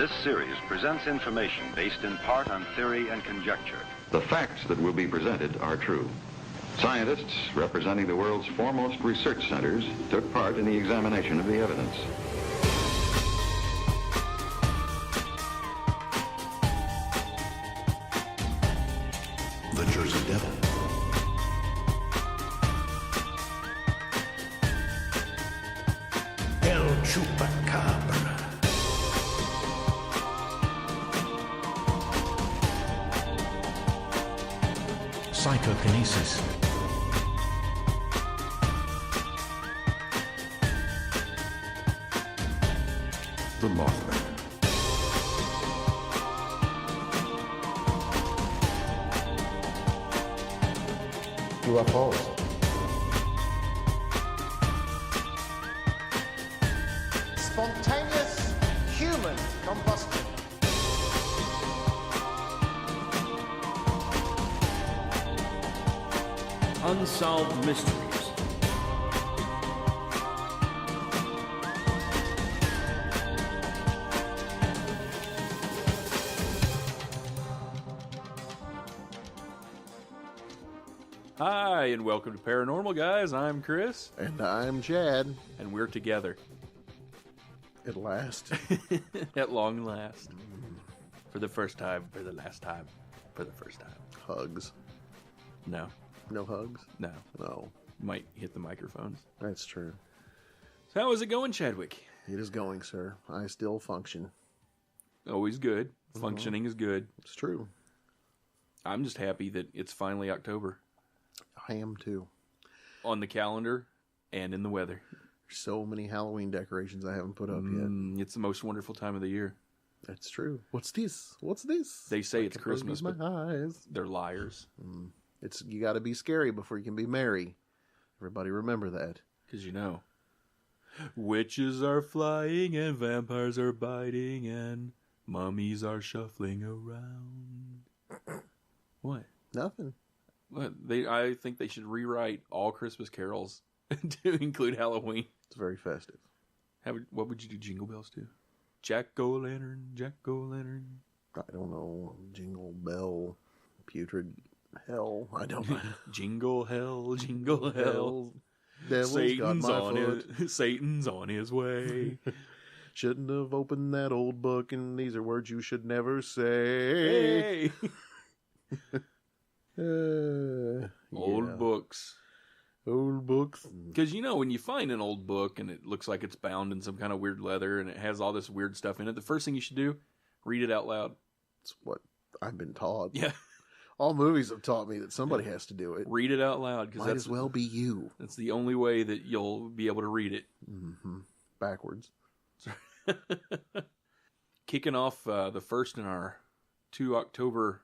This series presents information based in part on theory and conjecture. The facts that will be presented are true. Scientists representing the world's foremost research centers took part in the examination of the evidence. The Jersey Devil. El Chupacabra. Psychokinesis. The Mothman. UFOs. Spontaneous human combustion. Unsolved mysteries. Hi, and welcome to Paranormal Guys. I'm Chris. And I'm Chad. And we're together. At last. At long last. For the first time, for the last time, for the first time. Hugs. No. No hugs? No. No. Might hit the microphones. That's true. So how is it going, Chadwick? It is going, sir. I still function. Always good. Functioning is good. It's true. I'm just happy that it's finally October. I am too. On the calendar and in the weather. There's so many Halloween decorations I haven't put up yet. It's the most wonderful time of the year. That's true. What's this? What's this? They say it's Christmas, my but eyes. they're liars. It's you got to be scary before you can be merry. Everybody remember that. Because you know, witches are flying and vampires are biting and mummies are shuffling around. What? Nothing. What? I think they should rewrite all Christmas carols to include Halloween. It's very festive. What would you do Jingle Bells to? Jack-o'-lantern, Jack-o'-lantern. I don't know. Jingle bell, putrid hell. I don't know. Jingle hell, jingle hell. Devil's got my foot. Satan's on his way. Shouldn't have opened that old book, and these are words you should never say. Hey! Old books. Old books. Because, you know, when you find an old book and it looks like it's bound in some kind of weird leather and it has all this weird stuff in it, the first thing you should do, read it out loud. It's what I've been taught. Yeah. All movies have taught me that somebody has to do it. Read it out loud. Might as well be you. That's the only way that you'll be able to read it. Mm-hmm. Backwards. Kicking off the first in our 2 October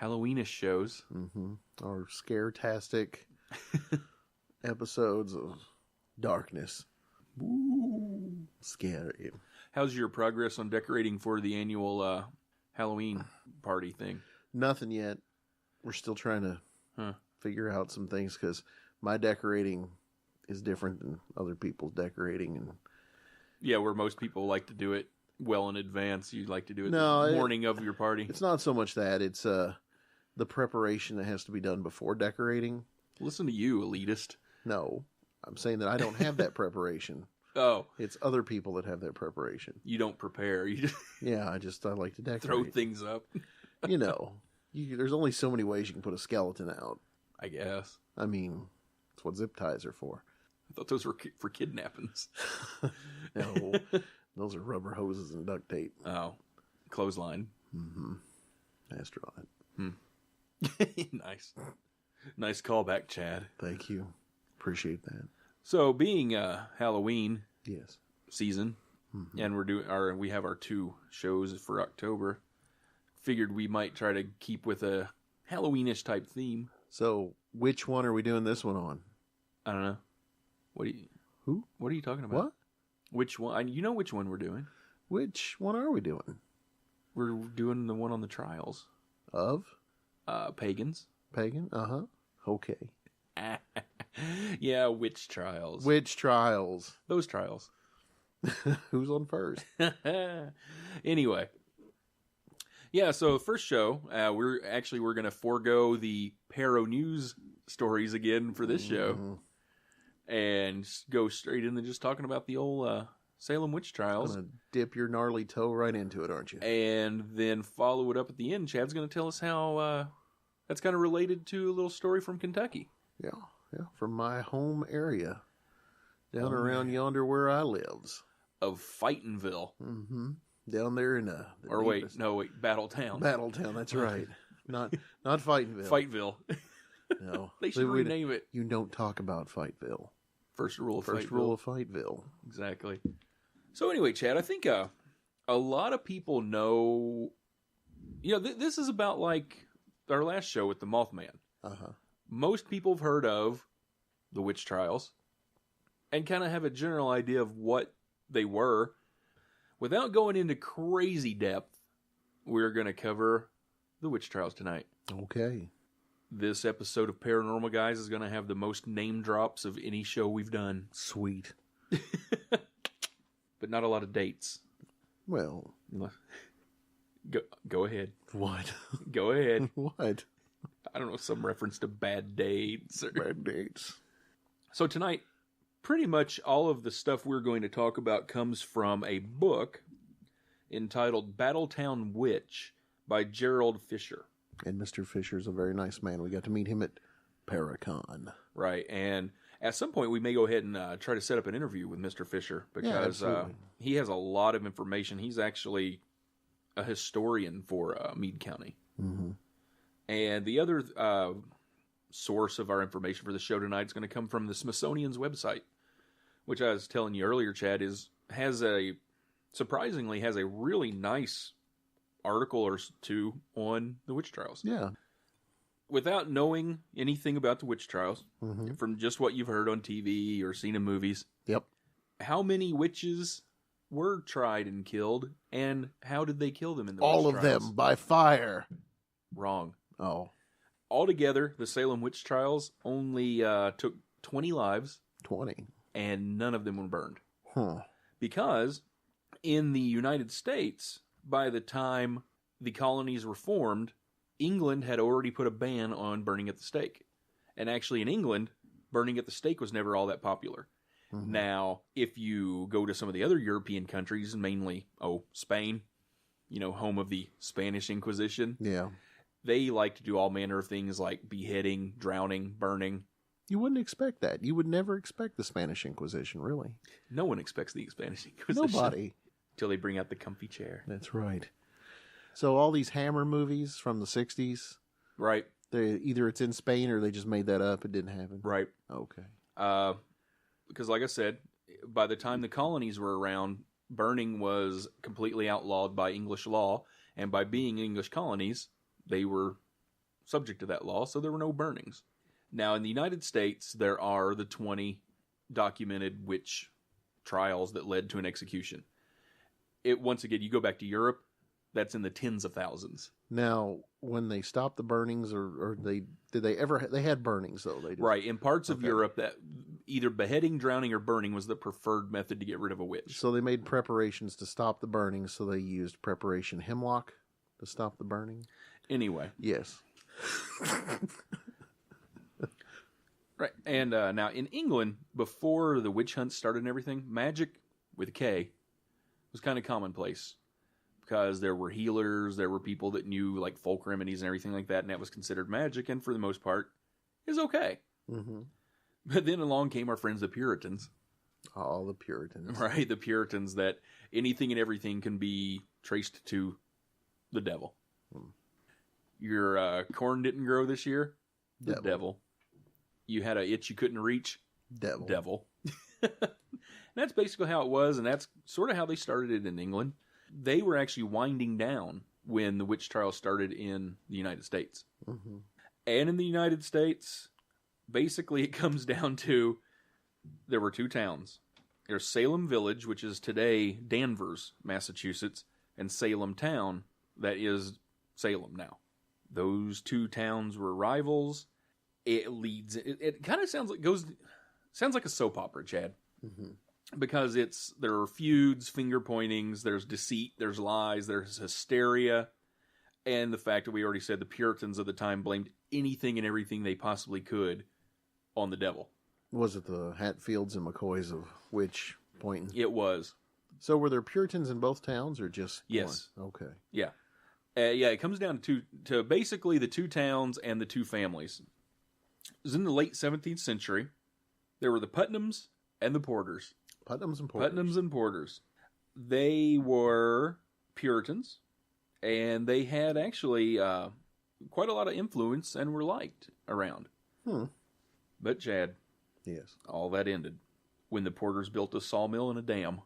Halloweenish shows. Mm-hmm. Our scare-tastic episodes of darkness. Ooh. Scary. How's your progress on decorating for the annual Halloween party thing? Nothing yet. We're still trying to figure out some things because my decorating is different than other people's decorating. And yeah, where most people like to do it well in advance, you like to do it the morning of your party. It's not so much that. It's the preparation that has to be done before decorating. Listen to you, elitist. No, I'm saying that I don't have that preparation. Oh. It's other people that have that preparation. You don't prepare. You just yeah, I like to decorate. throw things up. You know, there's only so many ways you can put a skeleton out. I guess. I mean, that's what zip ties are for. I thought those were for kidnappings. No, those are rubber hoses and duct tape. Oh, clothesline. Mm-hmm. Astronaut. Nice. Nice callback, Chad. Thank you. Appreciate that. So, being Halloween yes season, and we have our 2 shows for October. Figured we might try to keep with a Halloweenish type theme. So, which one are we doing this one on? I don't know. What are you talking about? What? Which one? You know which one we're doing. Which one are we doing? We're doing the one on the trials. Of? Pagans. Pagan? Uh-huh. Okay. Yeah, witch trials. Witch trials. Those trials. Who's on first? Anyway. Yeah, so first show, we're going to forego the Paro News stories again for this show. And go straight into just talking about the old Salem Witch Trials. Gonna dip your gnarly toe right into it, aren't you? And then follow it up at the end. Chad's going to tell us how that's kind of related to a little story from Kentucky. Yeah, from my home area. Down around yonder where I lives. Of Fightonville. Mm-hmm. Down there in the Battletown. Battletown, that's right. Not Fightonville. Fightville. No. They should rename it. You don't talk about Fightville. First rule of Fightville. Exactly. So anyway, Chad, I think a lot of people know, this is about like our last show with the Mothman. Uh-huh. Most people have heard of the witch trials and kind of have a general idea of what they were. Without going into crazy depth, we're going to cover the witch trials tonight. Okay. This episode of Paranormal Guys is going to have the most name drops of any show we've done. Sweet. But not a lot of dates. Well. Go ahead. What? Go ahead. What? I don't know, some reference to bad dates. Bad dates. So tonight, pretty much all of the stuff we're going to talk about comes from a book entitled Battletown Witch by Gerald Fisher. And Mr. Fisher's a very nice man. We got to meet him at Paracon. Right, and at some point we may go ahead and try to set up an interview with Mr. Fisher because he has a lot of information. He's actually a historian for Meade County. Mm-hmm. And the other source of our information for the show tonight is going to come from the Smithsonian's website, which I was telling you earlier, Chad, surprisingly has a really nice article or two on the witch trials. Yeah. Without knowing anything about the witch trials, mm-hmm. from just what you've heard on TV or seen in movies, yep. How many witches were tried and killed, and how did they kill them in the all witch of trials? them by fire. Wrong. Oh. Altogether, the Salem Witch Trials only took 20 lives. 20. And none of them were burned. Huh. Because in the United States, by the time the colonies were formed, England had already put a ban on burning at the stake. And actually in England, burning at the stake was never all that popular. Mm-hmm. Now, if you go to some of the other European countries, mainly, Spain, home of the Spanish Inquisition. Yeah. They like to do all manner of things like beheading, drowning, burning. You wouldn't expect that. You would never expect the Spanish Inquisition, really. No one expects the Spanish Inquisition. Nobody. Until they bring out the comfy chair. That's right. So all these Hammer movies from the 60s. Right. Either it's in Spain or they just made that up. It didn't happen. Right. Okay. Because like I said, by the time the colonies were around, burning was completely outlawed by English law. And by being English colonies, they were subject to that law, so there were no burnings. Now, in the United States, there are the 20 documented witch trials that led to an execution. Once again, you go back to Europe, that's in the tens of thousands. Now, when they stopped the burnings, or they had burnings, though? Right, in parts of Europe, that either beheading, drowning, or burning was the preferred method to get rid of a witch. So they made preparations to stop the burning, so they used preparation hemlock to stop the burning? Anyway. Yes. Right. And now in England, before the witch hunt started and everything, magic with a K was kind of commonplace because there were healers, there were people that knew like folk remedies and everything like that, and that was considered magic, and for the most part, is okay. Mm-hmm. But then along came our friends the Puritans. All the Puritans. Right, the Puritans, that anything and everything can be traced to the devil. Your corn didn't grow this year? The devil. You had an itch you couldn't reach? Devil. That's basically how it was, and that's sort of how they started it in England. They were actually winding down when the witch trials started in the United States. Mm-hmm. And in the United States, basically it comes down to there were two towns. There's Salem Village, which is today Danvers, Massachusetts, and Salem Town, that is Salem now. Those two towns were rivals. It kind of sounds like a soap opera, Chad. Mm-hmm. because there are feuds, finger pointings, there's deceit, there's lies, there's hysteria, and the fact that we already said the Puritans of the time blamed anything and everything they possibly could on the devil. Was it the Hatfields and McCoys of witch pointing? It was. So were there Puritans in both towns, or just yes? One? Okay. Yeah. It comes down to basically the two towns and the two families. It was in the late 17th century. There were the Putnams and the Porters. Putnams and Porters. Putnams and Porters. They were Puritans, and they had actually quite a lot of influence and were liked around. But Chad, yes, all that ended when the Porters built a sawmill and a dam.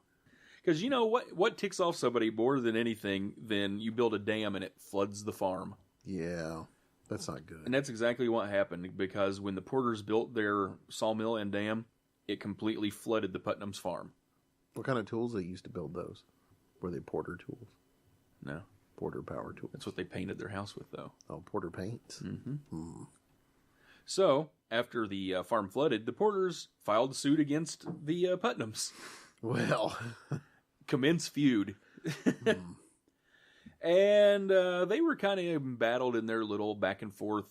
Because you know what ticks off somebody more than anything than you build a dam and it floods the farm. Yeah, that's not good. And that's exactly what happened, because when the Porters built their sawmill and dam, it completely flooded the Putnams farm. What kind of tools they used to build those? Were they Porter tools? No. Porter power tools. That's what they painted their house with, though. Oh, Porter paints? Mm-hmm. So, after the farm flooded, the Porters filed suit against the Putnams. Well... Commence feud. And they were kind of embattled in their little back and forth,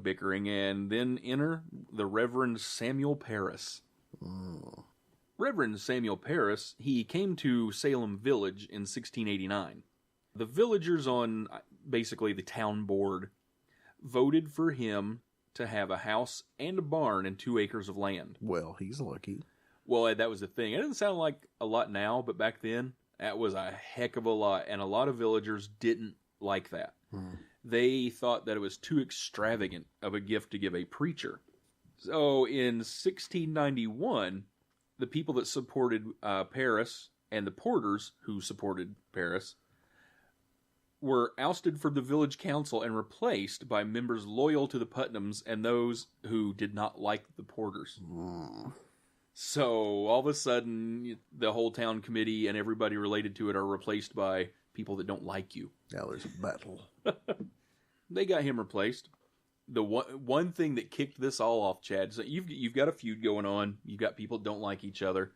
bickering. And then enter the Reverend Samuel Parris. Reverend Samuel Parris, he came to Salem Village in 1689. The villagers on basically the town board voted for him to have a house and a barn and 2 acres of land. Well, he's lucky. Well, that was the thing. It doesn't sound like a lot now, but back then, that was a heck of a lot. And a lot of villagers didn't like that. They thought that it was too extravagant of a gift to give a preacher. So in 1691, the people that supported Parris and the Porters, who supported Parris, were ousted from the village council and replaced by members loyal to the Putnams and those who did not like the Porters. So all of a sudden, the whole town committee and everybody related to it are replaced by people that don't like you. Now there's a battle. They got him replaced. The one thing that kicked this all off, Chad, so you've got a feud going on. You've got people that don't like each other,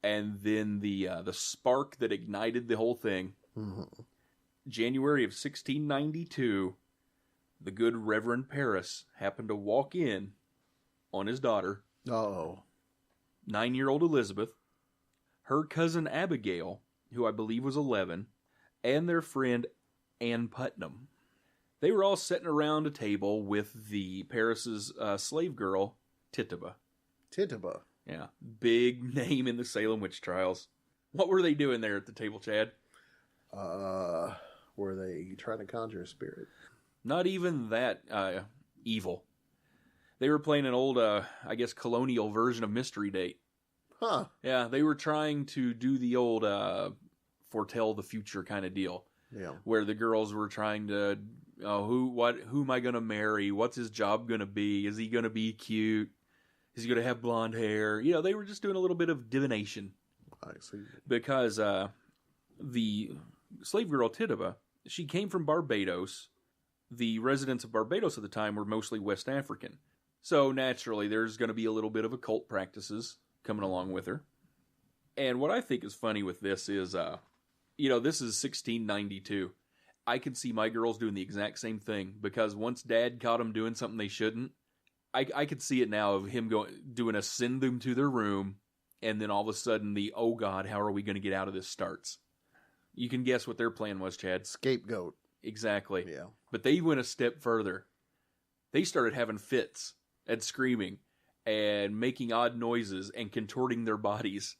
and then the spark that ignited the whole thing. January of 1692, the good Reverend Parris happened to walk in on his daughter. 9-year-old Elizabeth, her cousin Abigail, who I believe was 11, and their friend Ann Putnam. They were all sitting around a table with the Parris's slave girl, Tituba. Tituba? Yeah, big name in the Salem Witch Trials. What were they doing there at the table, Chad? Were they trying to conjure a spirit? Not even that evil. They were playing an old, colonial version of Mystery Date. Huh. Yeah, they were trying to do the old foretell the future kind of deal. Yeah. Where the girls were trying to, who am I going to marry? What's his job going to be? Is he going to be cute? Is he going to have blonde hair? They were just doing a little bit of divination. I see. Because the slave girl Tituba, she came from Barbados. The residents of Barbados at the time were mostly West African. So naturally, there's going to be a little bit of occult practices coming along with her. And what I think is funny with this is, this is 1692. I could see my girls doing the exact same thing, because once Dad caught them doing something they shouldn't, I could see it now of him doing a send them to their room, and then all of a sudden the, oh God, how are we going to get out of this starts. You can guess what their plan was, Chad. Scapegoat. Exactly. Yeah. But they went a step further. They started having fits and screaming and making odd noises and contorting their bodies.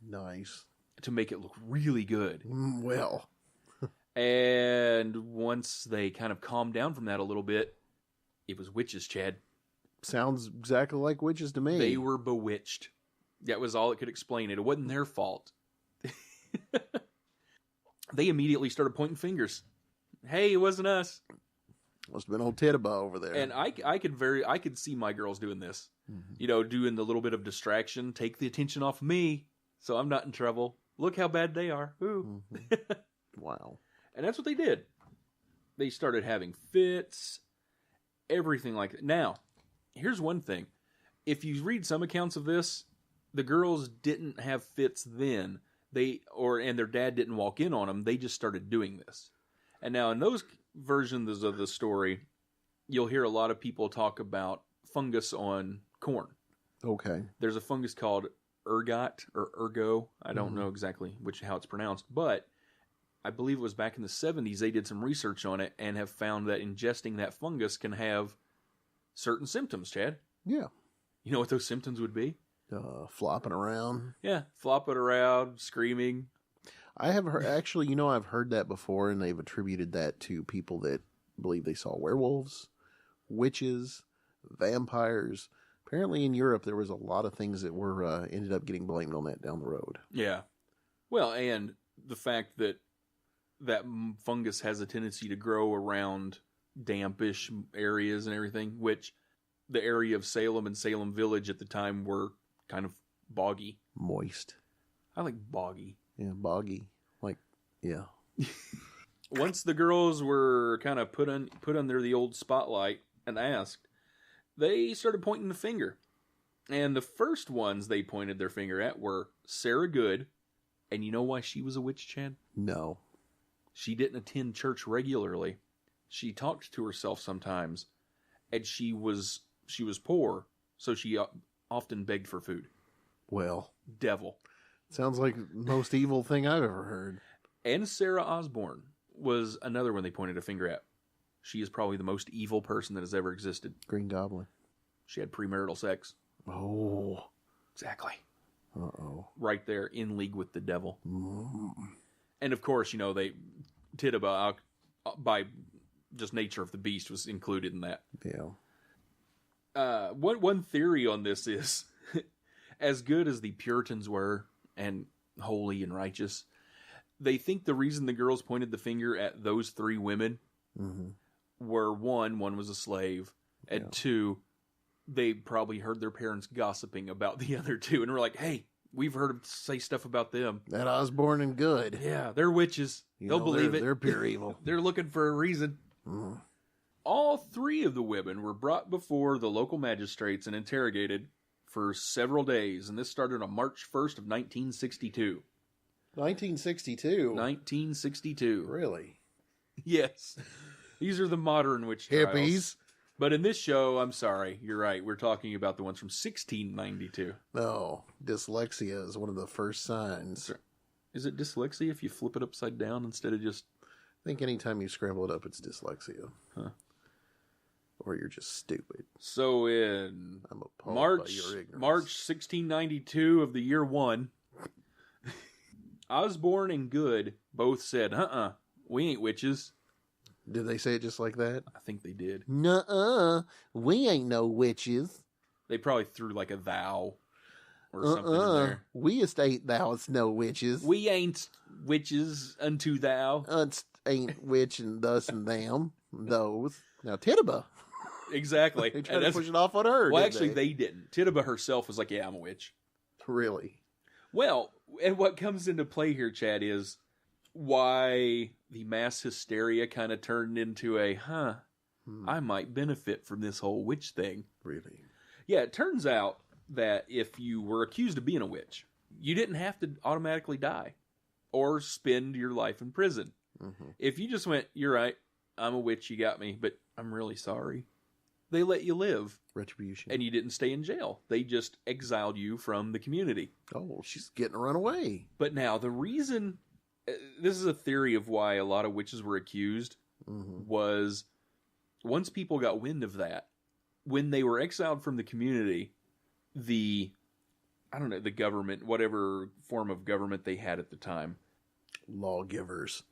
Nice. To make it look really good. Well. And once they kind of calmed down from that a little bit, it was witches, Chad. Sounds exactly like witches to me. They were bewitched. That was all it could explain it. It wasn't their fault. They immediately started pointing fingers. Hey, it wasn't us. Must have been old Tituba over there. And I could see my girls doing this. Doing the little bit of distraction, take the attention off me, so I'm not in trouble. Look how bad they are. Ooh. Wow. And that's what they did. They started having fits, everything like that. Now, here's one thing. If you read some accounts of this, the girls didn't have fits then. And their dad didn't walk in on them. They just started doing this. And now in those versions of the story, you'll hear a lot of people talk about fungus on corn. Okay. There's a fungus called ergot or ergo. I don't know exactly how it's pronounced, but I believe it was back in the 70s they did some research on it and have found that ingesting that fungus can have certain symptoms, Chad. Yeah. You know what those symptoms would be? Flopping around. Yeah, flopping around, screaming. I have heard, actually, I've heard that before, and they've attributed that to people that believe they saw werewolves, witches, vampires. Apparently in Europe there was a lot of things that were ended up getting blamed on that down the road. Yeah. Well, and the fact that fungus has a tendency to grow around dampish areas and everything, which the area of Salem and Salem Village at the time were kind of boggy. Moist. I like boggy. Yeah, boggy. Yeah. Once the girls were kind of put under the old spotlight and asked, they started pointing the finger. And the first ones they pointed their finger at were Sarah Good. And you know why she was a witch, Chad? No. She didn't attend church regularly. She talked to herself sometimes. And she was poor, so she often begged for food. Well. Devil. Sounds like the most evil thing I've ever heard. And Sarah Osborne was another one they pointed a finger at. She is probably the most evil person that has ever existed. Green Goblin. She had premarital sex. Oh. Exactly. Uh-oh. Right there, in league with the devil. Mm. And of course, Tituba, by just nature of the beast, was included in that. Yeah. One theory on this is, as good as the Puritans were, and holy and righteous, they think the reason the girls pointed the finger at those three women were, one was a slave, and two, they probably heard their parents gossiping about the other two, and were like, hey, we've heard them say stuff about them. That Osborne and Good. Yeah, they're witches. They'll believe it. They're pure evil. They're looking for a reason. All three of the women were brought before the local magistrates and interrogated for several days, and this started on March 1st of 1962. 1962? 1962. Really? Yes. These are the modern witch trials. Hippies. But in this show, I'm sorry, you're right. We're talking about the ones from 1692. No, dyslexia is one of the first signs. Is it dyslexia if you flip it upside down instead of just... I think anytime you scramble it up, it's dyslexia. Huh. Or you're just stupid. So in I'm appalled March by your ignorance. 1692 of the year 1, Osborne and Good both said, we ain't witches. Did they say it just like that? I think they did. Nuh-uh, we ain't no witches. They probably threw like a thou or something in there. We ain't thou's no witches. We ain't witches unto thou. Us ain't witch and thus and them. Those. Now, Tituba. Exactly. They tried to push it off on her. Well, actually, they didn't. Tituba herself was like, yeah, I'm a witch. Really? Well, and what comes into play here, Chad, is why the mass hysteria kind of turned into I might benefit from this whole witch thing. Really? Yeah, it turns out that if you were accused of being a witch, you didn't have to automatically die or spend your life in prison. Mm-hmm. If you just went, you're right, I'm a witch, you got me, but I'm really sorry, they let you live. Retribution. And you didn't stay in jail. They just exiled you from the community. Oh, she's getting run away. But now, the reason... this is a theory of why a lot of witches were accused, was once people got wind of that, when they were exiled from the community, the government, whatever form of government they had at the time. Lawgivers.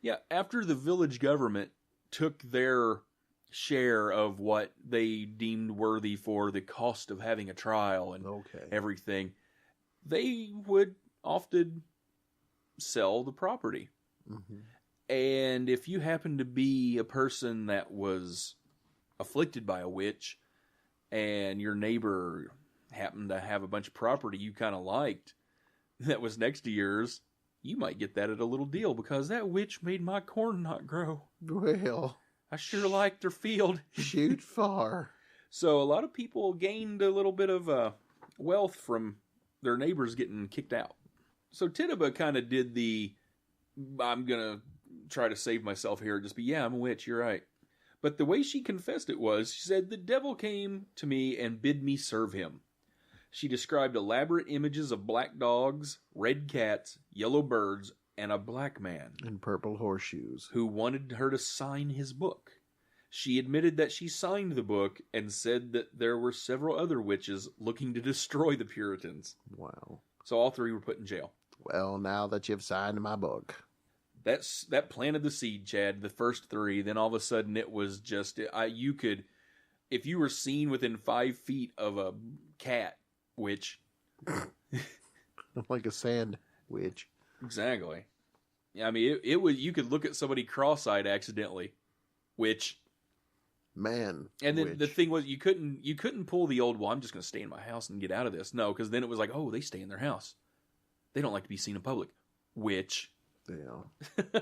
Yeah, after the village government took their share of what they deemed worthy for the cost of having a trial and everything, they would often sell the property. And if you happen to be a person that was afflicted by a witch and your neighbor happened to have a bunch of property you kind of liked that was next to yours, you might get that at a little deal because that witch made my corn not grow. Well, I sure liked her field. Shoot far. So a lot of people gained a little bit of wealth from their neighbors getting kicked out. So Tituba kind of did the, I'm going to try to save myself here, just be, yeah, I'm a witch, you're right. But the way she confessed it was, she said, the devil came to me and bid me serve him. She described elaborate images of black dogs, red cats, yellow birds, and a black man. And purple horseshoes. Who wanted her to sign his book. She admitted that she signed the book and said that there were several other witches looking to destroy the Puritans. Wow. So all three were put in jail. Well, now that you've signed my book. That planted the seed, Chad, the first three. Then all of a sudden it was just, you could, if you were seen within 5 feet of a cat witch. Like a sand witch. Exactly. I mean, it was, you could look at somebody cross-eyed accidentally. Witch. Man. And then witch. the thing was, you couldn't pull the old, well, I'm just going to stay in my house and get out of this. No, because then it was like, oh, they stay in their house. They don't like to be seen in public. Witch. Yeah.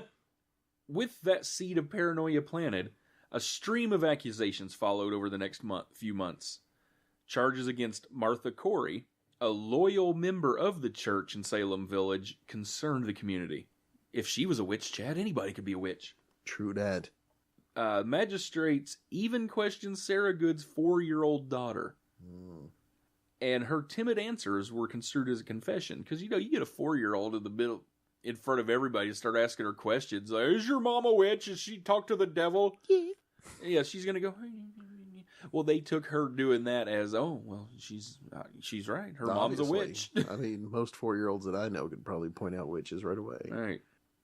With that seed of paranoia planted, a stream of accusations followed over the next few months. Charges against Martha Corey, a loyal member of the church in Salem Village, concerned the community. If she was a witch, Chad, anybody could be a witch. True that. Magistrates even questioned Sarah Good's 4-year-old daughter. And her timid answers were construed as a confession. Because, you get a 4-year-old in front of everybody to start asking her questions. Like, is your mom a witch? Does she talk to the devil? Yeah, she's going to go... Well, they took her doing that as, oh, well, she's right. Her mom's a witch. I mean, most 4-year-olds that I know could probably point out witches right away. Right.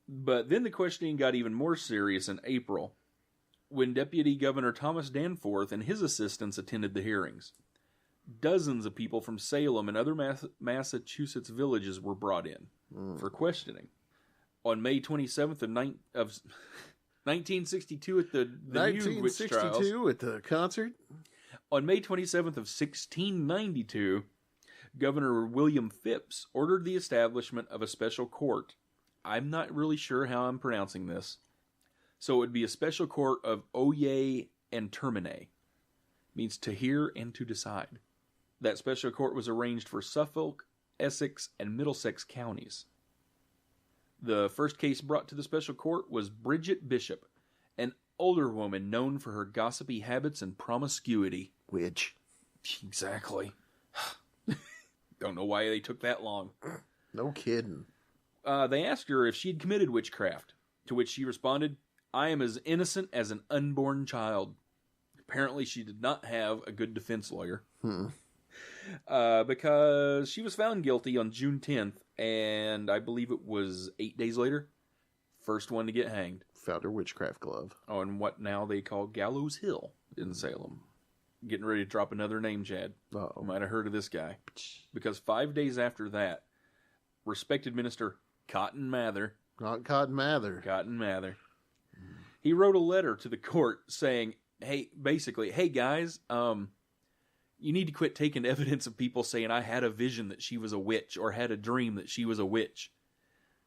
But then the questioning got even more serious in April, when Deputy Governor Thomas Danforth and his assistants attended the hearings. Dozens of people from Salem and other Massachusetts villages were brought in for questioning. On May 27th of 1962 at the Newt Witch Trials. 1962 at the concert. On May 27th of 1692, Governor William Phipps ordered the establishment of a special court. I'm not really sure how I'm pronouncing this. So it would be a special court of Oye and Termine. Means to hear and to decide. That special court was arranged for Suffolk, Essex, and Middlesex counties. The first case brought to the special court was Bridget Bishop, an older woman known for her gossipy habits and promiscuity. Witch. Exactly. Don't know why they took that long. No kidding. They asked her if she had committed witchcraft, to which she responded, I am as innocent as an unborn child. Apparently she did not have a good defense lawyer. Because she was found guilty on June 10th, and I believe it was 8 days later, first one to get hanged. Found her witchcraft glove. On what now they call Gallows Hill in Salem. Getting ready to drop another name, Chad. Uh-oh. You might have heard of this guy. Because 5 days after that, respected minister Cotton Mather. Not Cotton Mather. Cotton Mather. He wrote a letter to the court saying, hey, basically, hey guys, you need to quit taking evidence of people saying I had a vision that she was a witch or had a dream that she was a witch.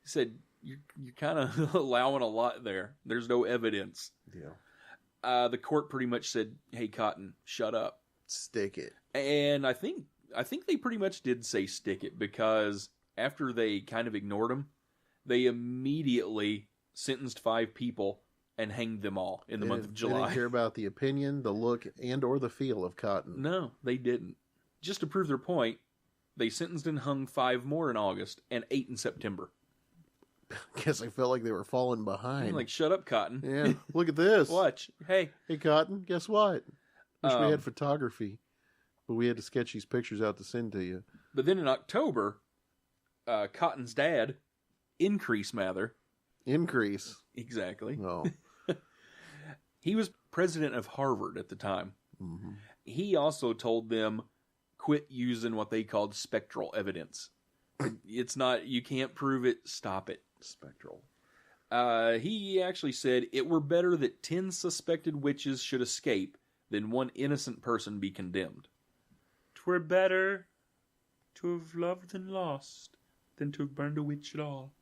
He said, you're kind of allowing a lot there. There's no evidence. Yeah. The court pretty much said, hey, Cotton, shut up. Stick it. And I think they pretty much did say stick it, because after they kind of ignored him, they immediately sentenced 5 people and hanged them all in the month of July. They didn't care about the opinion, the look, and or the feel of Cotton. No, they didn't. Just to prove their point, they sentenced and hung 5 more in August and 8 in September. Guess I felt like they were falling behind. I'm like, shut up, Cotton. Yeah, look at this. Watch. Hey, Cotton, guess what? Wish we had photography, but we had to sketch these pictures out to send to you. But then in October, Cotton's dad, Increase Mather. Increase. Exactly. Oh. He was president of Harvard at the time. Mm-hmm. He also told them, quit using what they called spectral evidence. It's not, you can't prove it, stop it. Spectral. He actually said, it were better that 10 suspected witches should escape than 1 innocent person be condemned. 'Twere better to have loved and lost than to have burned a witch at all.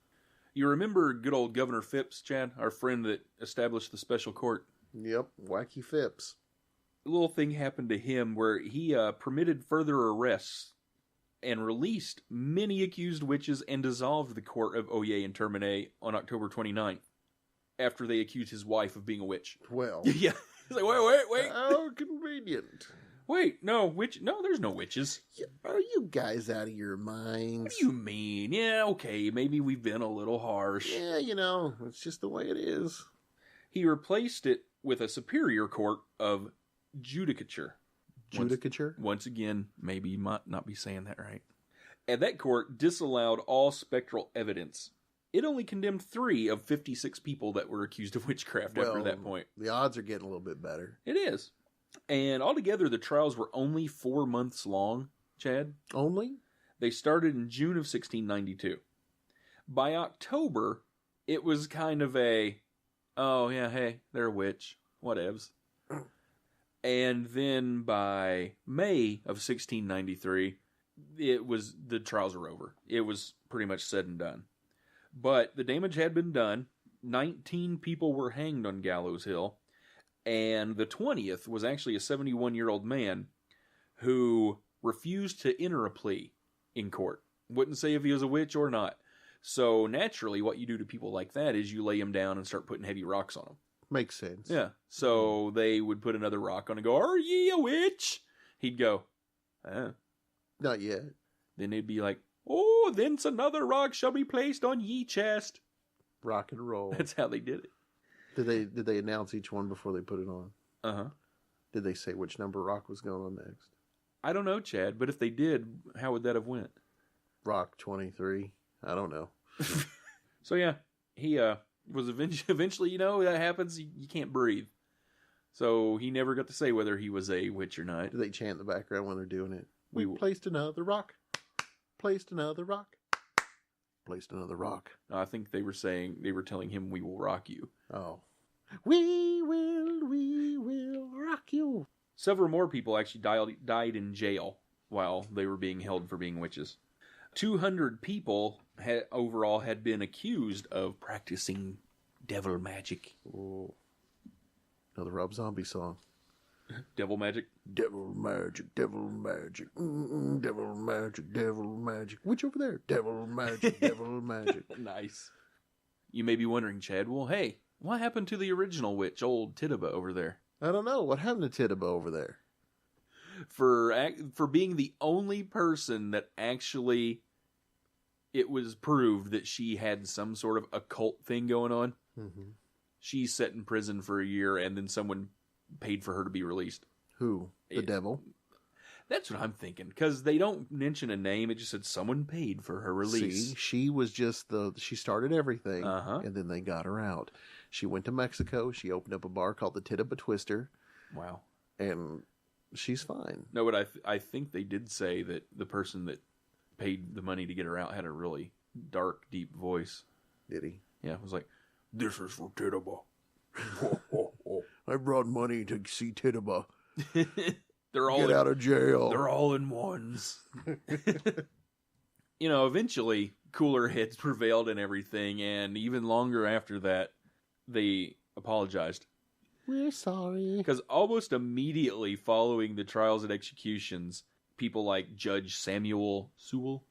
You remember good old Governor Phipps, Chad? Our friend that established the special court? Yep, Wacky Phipps. A little thing happened to him where he permitted further arrests and released many accused witches and dissolved the court of Oyer and Termine on October 29th after they accused his wife of being a witch. Well, Yeah. He's like, wait. how convenient. Wait, no, no, there's no witches. Yeah, are you guys out of your minds? What do you mean? Yeah, okay, maybe we've been a little harsh. Yeah, it's just the way it is. He replaced it with a superior court of judicature. Judicature? Once again, maybe you might not be saying that right. And that court disallowed all spectral evidence. It only condemned 3 of 56 people that were accused of witchcraft after that point. The odds are getting a little bit better. It is. And altogether, the trials were only 4 months long, Chad. Only? They started in June of 1692. By October, it was kind of oh yeah, hey, they're a witch. Whatevs. And then by May of 1693, the trials were over. It was pretty much said and done. But the damage had been done. 19 people were hanged on Gallows Hill. And the 20th was actually a 71-year-old man who refused to enter a plea in court. Wouldn't say if he was a witch or not. So naturally, what you do to people like that is you lay them down and start putting heavy rocks on them. Makes sense. Yeah. So they would put another rock on and go, "Are ye a witch?" He'd go, Not yet. Then they'd be like, "Oh, thence another rock shall be placed on ye chest." Rock and roll. That's how they did it. Did they announce each one before they put it on? Uh-huh. Did they say which number rock was going on next? I don't know, Chad, but if they did, how would that have went? Rock 23. I don't know. So yeah, he was eventually, that happens, you can't breathe. So he never got to say whether he was a witch or not. Do they chant in the background when they're doing it? We We placed another rock. Placed another rock. Placed another rock. I think they were telling him, "We will rock you." Oh. We will rock you. Several more people actually died in jail while they were being held for being witches. 200 people overall had been accused of practicing devil magic. Oh. Another Rob Zombie song. Devil magic? Devil magic, devil magic, devil magic, devil magic. Which over there? Devil magic, devil magic. Nice. You may be wondering, Chad, well, hey, what happened to the original witch, old Tituba over there? I don't know. What happened to Tituba over there? For being the only person that actually, it was proved that she had some sort of occult thing going on. Mm-hmm. She's set in prison for a year, and then someone paid for her to be released. Who? The devil? That's what I'm thinking, because they don't mention a name. It just said someone paid for her release. See, she was just she started everything, Uh-huh. and then they got her out. She went to Mexico. She opened up a bar called the Tituba Twister. Wow. And she's fine. No, but I think they did say that the person that paid the money to get her out had a really dark, deep voice. Did he? Yeah, it was like, "This is for Tituba." I brought money to see Tituba. They're all Get out of jail. They're all in ones. Eventually, cooler heads prevailed and everything, and even longer after that, they apologized. We're sorry. Because almost immediately following the trials and executions, people like Judge Samuel Sewell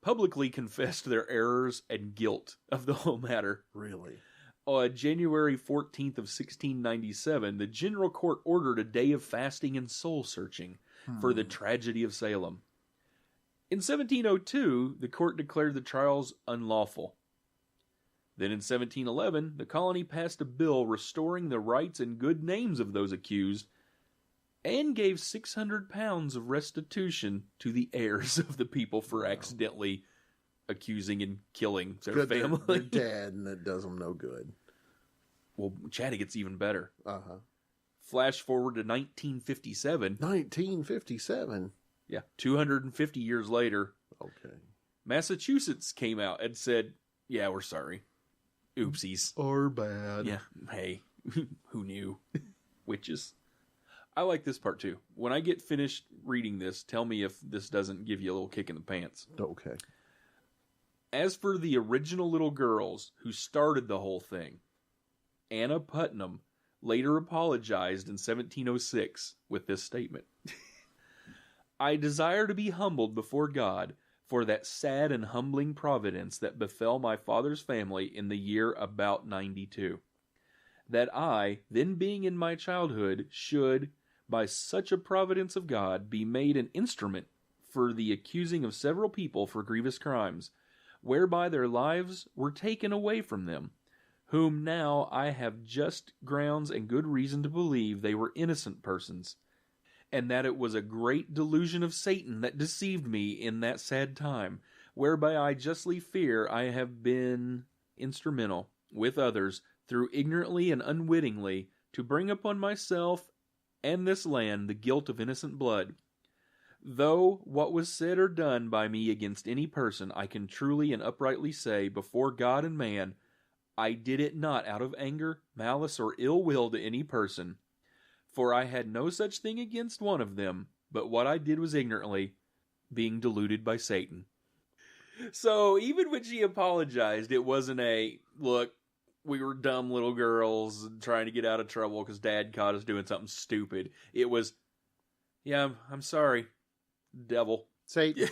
publicly confessed their errors and guilt of the whole matter. Really? On January 14th of 1697, the General Court ordered a day of fasting and soul-searching for the tragedy of Salem. In 1702, the court declared the trials unlawful. Then in 1711, the colony passed a bill restoring the rights and good names of those accused and gave £600 of restitution to the heirs of the people for accidentally accusing and killing their family. They're dead, and that does them no good. Well, Chad, it gets even better. Uh-huh. Flash forward to 1957. 1957? Yeah, 250 years later. Okay. Massachusetts came out and said, "Yeah, we're sorry. Oopsies." Or bad. Yeah, hey, who knew? Witches. I like this part too. When I get finished reading this, tell me if this doesn't give you a little kick in the pants. Okay. As for the original little girls who started the whole thing, Anna Putnam later apologized in 1706 with this statement. I desire to be humbled before God for that sad and humbling providence that befell my father's family in the year about 92. That I, then being in my childhood, should, by such a providence of God, be made an instrument for the accusing of several people for grievous crimes, whereby their lives were taken away from them, whom now I have just grounds and good reason to believe they were innocent persons, and that it was a great delusion of Satan that deceived me in that sad time, whereby I justly fear I have been instrumental, with others, through ignorantly and unwittingly, to bring upon myself and this land the guilt of innocent blood. Though what was said or done by me against any person, I can truly and uprightly say, before God and man, I did it not out of anger, malice, or ill will to any person, for I had no such thing against one of them, but what I did was ignorantly, being deluded by Satan. So even when she apologized, it wasn't a, look, we were dumb little girls trying to get out of trouble because Dad caught us doing something stupid. It was, yeah, I'm sorry, devil. Satan.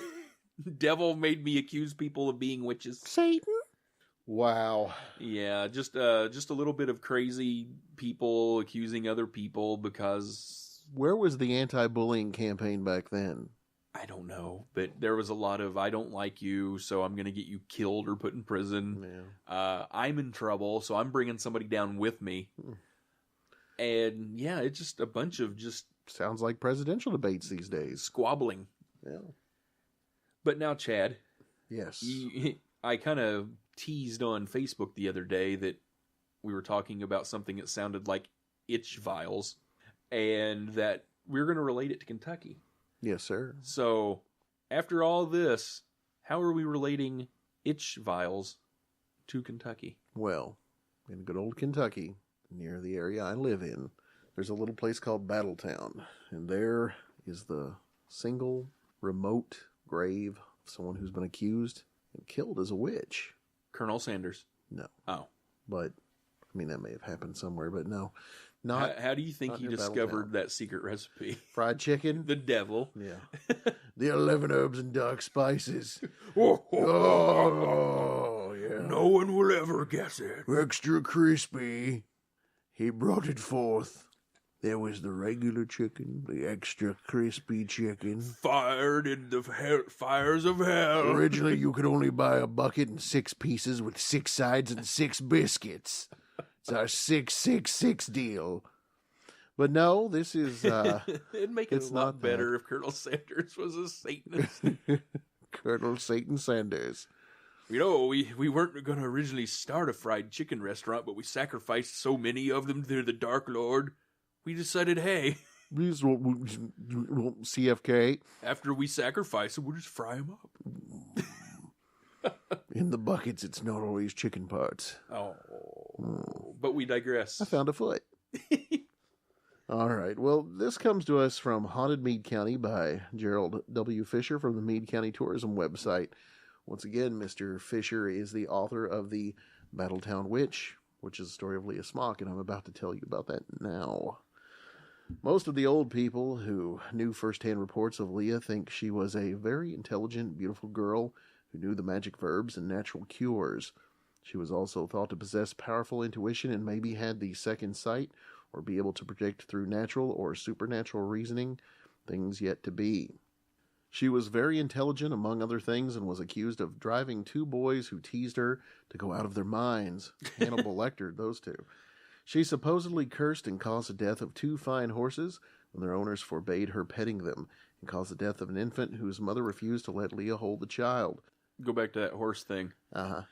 Devil made me accuse people of being witches. Satan? Wow. Yeah, just a little bit of crazy people accusing other people because... Where was the anti-bullying campaign back then? I don't know, but there was a lot of, I don't like you, so I'm going to get you killed or put in prison. Yeah. I'm in trouble, so I'm bringing somebody down with me. And yeah, it's just a bunch of just... Sounds like presidential debates these days. Squabbling. Yeah. But now, Chad. Yes. I kind of teased on Facebook the other day that we were talking about something that sounded like itch vials, and that we were going to relate it to Kentucky. Yes, sir. So, after all this, how are we relating itch vials to Kentucky? Well, in good old Kentucky, near the area I live in, there's a little place called Battletown, and there is the single remote grave of someone who's been accused and killed as a witch. Colonel Sanders. No. Oh. But, I mean, that may have happened somewhere, but no. Not. How do you think he discovered that secret recipe? Fried chicken? The devil. Yeah. The 11 herbs and dark spices. Oh, yeah. no one will ever guess it. Extra crispy. He brought it forth. There was the regular chicken, the extra crispy chicken. Fired in the fires of hell. Originally, you could only buy a bucket and 6 pieces with 6 sides and 6 biscuits. It's our 666 deal. But no, this is... It'd make it a lot better if Colonel Sanders was a Satanist. Colonel Satan Sanders. You know, we weren't going to originally start a fried chicken restaurant, but we sacrificed so many of them to the Dark Lord. We decided, hey... These CFK. After we sacrifice them, we'll just fry them up. In the buckets, it's not always chicken parts. Oh, but we digress. I found a foot. All right. Well, this comes to us from Haunted Meade County by Gerald W. Fisher from the Meade County Tourism website. Once again, Mr. Fisher is the author of the Battletown Witch, which is the story of Leah Smock, and I'm about to tell you about that now. Most of the old people who knew first-hand reports of Leah think she was a very intelligent, beautiful girl who knew the magic verbs and natural cures. She was also thought to possess powerful intuition and maybe had the second sight, or be able to predict through natural or supernatural reasoning things yet to be. She was very intelligent, among other things, and was accused of driving 2 boys who teased her to go out of their minds. Hannibal Lecter, those 2. She supposedly cursed and caused the death of 2 fine horses when their owners forbade her petting them, and caused the death of an infant whose mother refused to let Leah hold the child. Go back to that horse thing. Uh-huh.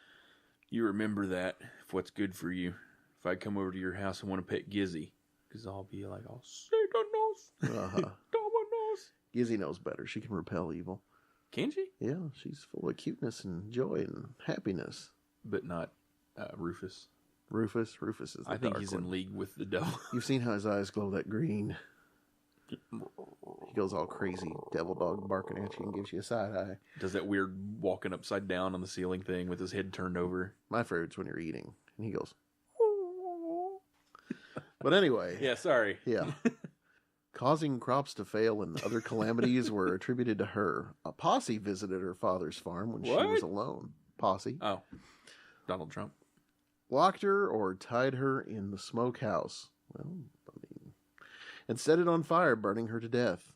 You remember that, if what's good for you. If I come over to your house and want to pet Gizzy, because I'll be like, oh, Satan knows. Uh-huh. knows. Gizzy knows better. She can repel evil. Can she? Yeah, she's full of cuteness and joy and happiness. But not Rufus. Rufus is the I think dark he's one. in league with the devil. You've seen how his eyes glow that green. He goes all crazy, devil dog barking at you and gives you a side eye. Does that weird walking upside down on the ceiling thing with his head turned over. My favorite's when you're eating. And he goes... But anyway. Yeah, sorry. Yeah. Causing crops to fail and other calamities were attributed to her. A posse visited her father's farm when she was alone. Posse. Oh, Donald Trump. Locked her or tied her in the smokehouse. Well, and set it on fire, burning her to death.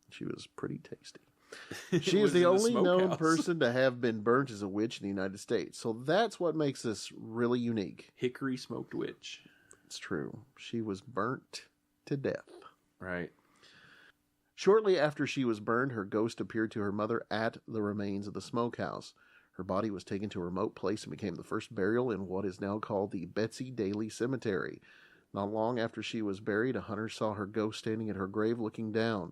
She was pretty tasty. She is the only known person to have been burnt as a witch in the United States. So that's what makes this really unique. Hickory smoked witch. It's true. She was burnt to death. Right. Shortly after she was burned, her ghost appeared to her mother at the remains of the smokehouse. Her body was taken to a remote place and became the first burial in what is now called the Betsy Daly Cemetery. Not long after she was buried, a hunter saw her ghost standing at her grave looking down.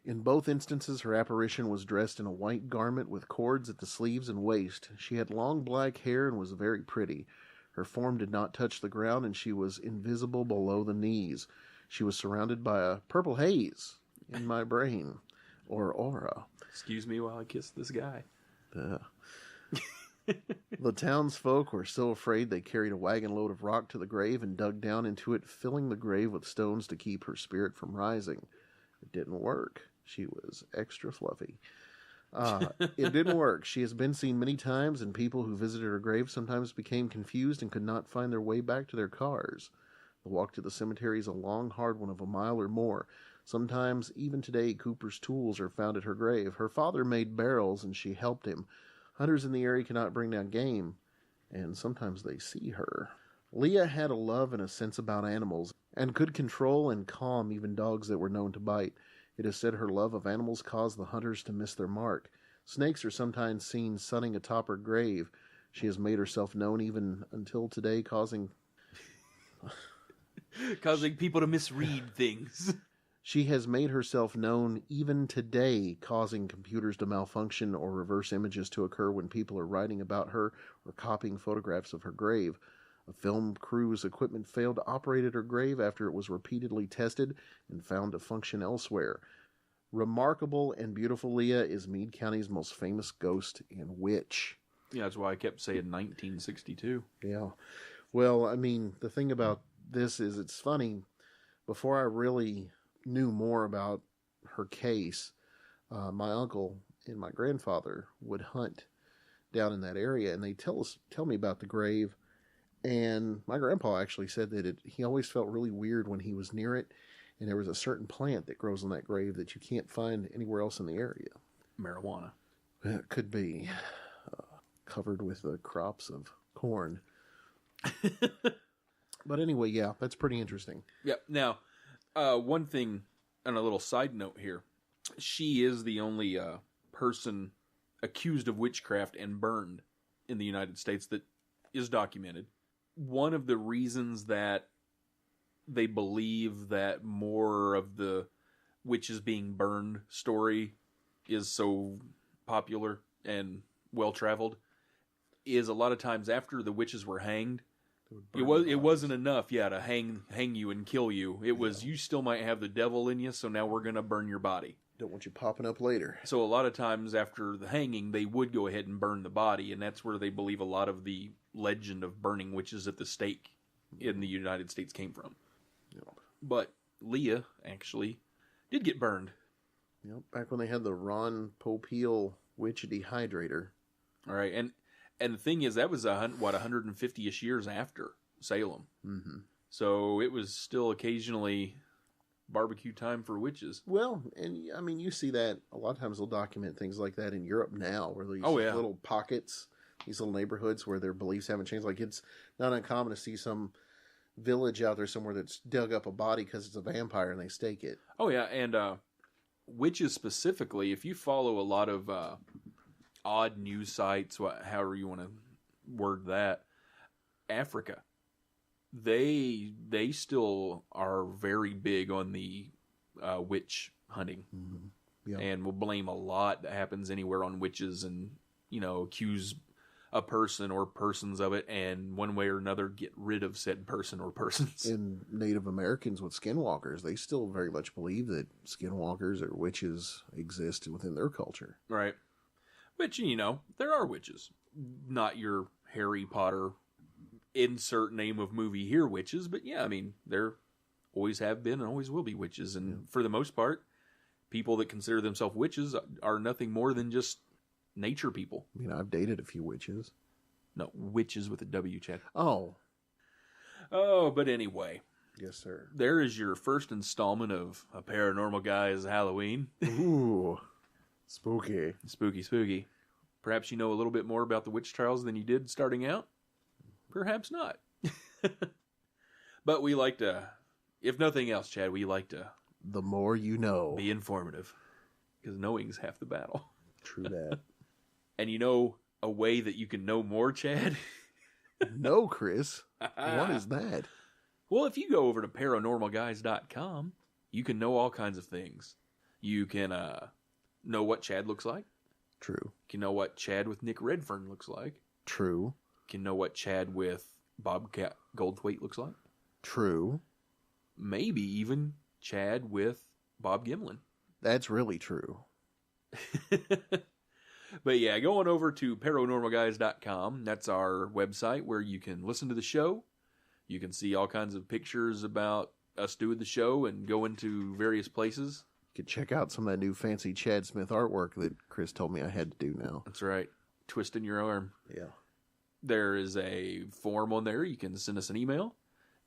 In both instances, her apparition was dressed in a white garment with cords at the sleeves and waist. She had long black hair and was very pretty. Her form did not touch the ground, and she was invisible below the knees. She was surrounded by a purple haze in my brain, or aura. Excuse me while I kiss this guy. The townsfolk were so afraid they carried a wagon load of rock to the grave and dug down into it, filling the grave with stones to keep her spirit from rising. It didn't work. She was extra fluffy. It didn't work. She has been seen many times, and people who visited her grave sometimes became confused and could not find their way back to their cars. The walk to the cemetery is a long, hard one of a mile or more. Sometimes, even today, Cooper's tools are found at her grave. Her father made barrels, and she helped him. Hunters in the area cannot bring down game, and sometimes they see her. Leah had a love and a sense about animals, and could control and calm even dogs that were known to bite. It is said her love of animals caused the hunters to miss their mark. Snakes are sometimes seen sunning atop her grave. She has made herself known even until today, causing people to misread things. She has made herself known even today, causing computers to malfunction or reverse images to occur when people are writing about her or copying photographs of her grave. A film crew's equipment failed to operate at her grave after it was repeatedly tested and found to function elsewhere. Remarkable and beautiful Leah is Meade County's most famous ghost and witch. Yeah, that's why I kept saying 1962. Yeah. Well, I mean, the thing about this is it's funny. Before I really knew more about her case, my uncle and my grandfather would hunt down in that area, and they tell me about the grave. And my grandpa actually said that he always felt really weird when he was near it, and there was a certain plant that grows on that grave that you can't find anywhere else in the area. Marijuana. It could be covered with crops of corn. But anyway, yeah, that's pretty interesting. Yep. Now, one thing, and a little side note here. She is the only person accused of witchcraft and burned in the United States that is documented. One of the reasons that they believe that more of the witches being burned story is so popular and well-traveled is a lot of times after the witches were hanged, it wasn't enough, to hang you and kill you. It was, you still might have the devil in you, so now we're going to burn your body. Don't want you popping up later. So a lot of times after the hanging, they would go ahead and burn the body, and that's where they believe a lot of the legend of burning witches at the stake in the United States came from. Yep. But Leah actually did get burned. Yep, back when they had the Ron Popeil witch dehydrator. All right, and the thing is, that was 150-ish years after Salem. Mm-hmm. So it was still occasionally barbecue time for witches. Well, and I mean, you see that a lot of times they'll document things like that in Europe now, where these little pockets, these little neighborhoods where their beliefs haven't changed. Like, it's not uncommon to see some village out there somewhere that's dug up a body because it's a vampire and they stake it. Oh, yeah, and witches specifically, if you follow a lot of odd news sites, however you want to word that, Africa, they still are very big on the witch hunting. Mm-hmm. Yep. And will blame a lot that happens anywhere on witches and, accuse a person or persons of it, and one way or another get rid of said person or persons. And Native Americans with skinwalkers, they still very much believe that skinwalkers or witches exist within their culture. Right. Which, there are witches. Not your Harry Potter insert name of movie here witches, but yeah, I mean, there always have been and always will be witches. And for the most part, people that consider themselves witches are nothing more than just nature people. I mean, I've dated a few witches. No, witches with a W, Chad. Oh. Oh, but anyway. Yes, sir. There is your first installment of A Paranormal Guy's Halloween. Ooh. Spooky. Spooky, spooky. Perhaps you know a little bit more about the witch trials than you did starting out. Perhaps not. But we like to, if nothing else, Chad, we like to... The more you know. Be informative. Because knowing's half the battle. True that. And you know a way that you can know more, Chad? No, Chris. What is that? Well, if you go over to paranormalguys.com, you can know all kinds of things. You can know what Chad looks like. True. You can know what Chad with Nick Redfern looks like. True. You can know what Chad with Bobcat Goldthwait looks like. True. Maybe even Chad with Bob Gimlin. That's really true. But yeah, going over to paranormalguys.com, that's our website where you can listen to the show. You can see all kinds of pictures about us doing the show and go into various places. You could check out some of that new fancy Chad Smith artwork that Chris told me I had to do now. That's right. Twisting your arm. Yeah. There is a form on there. You can send us an email.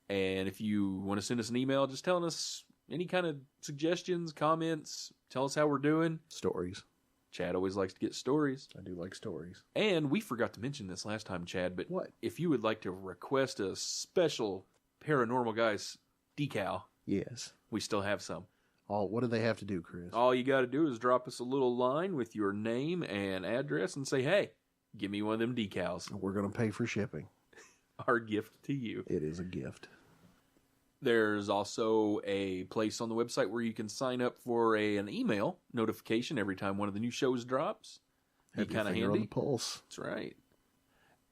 And if you want to send us an email just telling us any kind of suggestions, comments, tell us how we're doing. Stories. Chad always likes to get stories. I do like stories. And we forgot to mention this last time, Chad, but what? If you would like to request a special Paranormal Guys decal, yes, we still have some. What do they have to do, Chris? All you got to do is drop us a little line with your name and address and say, hey, give me one of them decals. We're going to pay for shipping. Our gift to you. It is a gift. There's also a place on the website where you can sign up for an email notification every time one of the new shows drops. Have your kind of finger handy. on the pulse. That's right.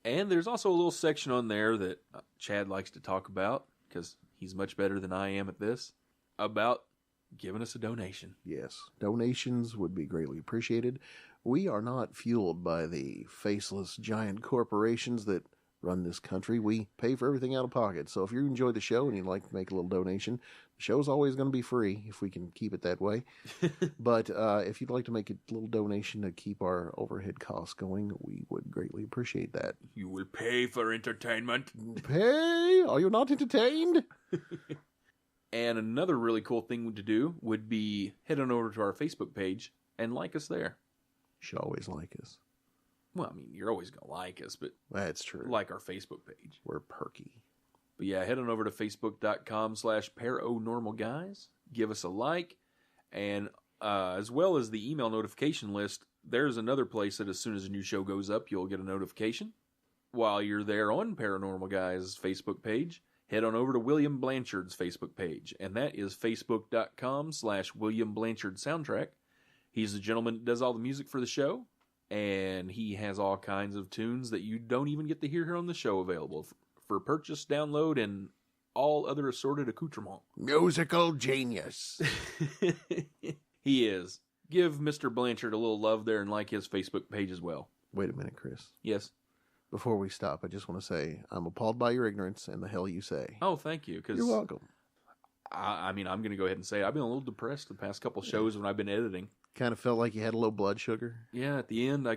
And there's also a little section on there that Chad likes to talk about, because he's much better than I am at this, about giving us a donation. Yes. Donations would be greatly appreciated. We are not fueled by the faceless giant corporations that run this country. We pay for everything out of pocket. So if you enjoy the show and you'd like to make a little donation, the show's always going to be free if we can keep it that way. But if you'd like to make a little donation to keep our overhead costs going, we would greatly appreciate that. You will pay for entertainment. Pay? Are you not entertained? And another really cool thing to do would be head on over to our Facebook page and like us there. You should always like us. Well, I mean, you're always going to like us, but that's true. Like our Facebook page. We're perky. But yeah, head on over to facebook.com/paranormalguys. Give us a like. And as well as the email notification list, there's another place that as soon as a new show goes up, you'll get a notification. While you're there on Paranormal Guys' Facebook page, head on over to William Blanchard's Facebook page. And that is facebook.com/William Blanchard Soundtrack. He's the gentleman that does all the music for the show. And he has all kinds of tunes that you don't even get to hear here on the show available for purchase, download, and all other assorted accoutrements. Musical genius. He is. Give Mr. Blanchard a little love there and like his Facebook page as well. Wait a minute, Chris. Yes? Before we stop, I just want to say I'm appalled by your ignorance and the hell you say. Oh, thank you. You're welcome. I mean, I'm going to go ahead and say I've been a little depressed the past couple shows when I've been editing. Kind of felt like you had a low blood sugar. Yeah, at the end, I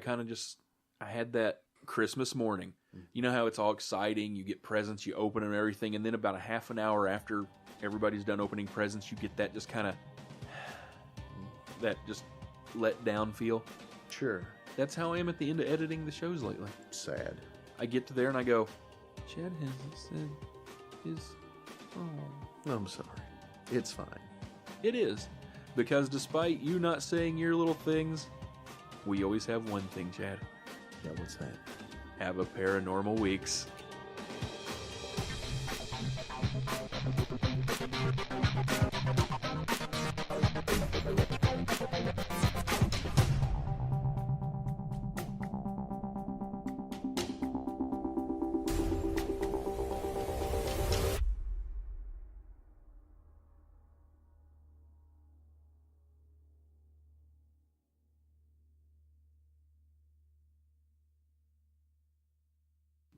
had that Christmas morning. You know how it's all exciting, you get presents, you open them and everything, and then about a half an hour after everybody's done opening presents, you get that just kind of, that just let down feel. Sure. That's how I am at the end of editing the shows lately. Sad. I get to there and I go, Chad hasn't said his, oh. I'm sorry. It's fine. It is. Because despite you not saying your little things, we always have one thing, Chad. Yeah, what's that? Have a paranormal weeks.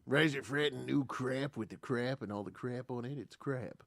Razor fretting new crap with the crap and all the crap on it. It's crap.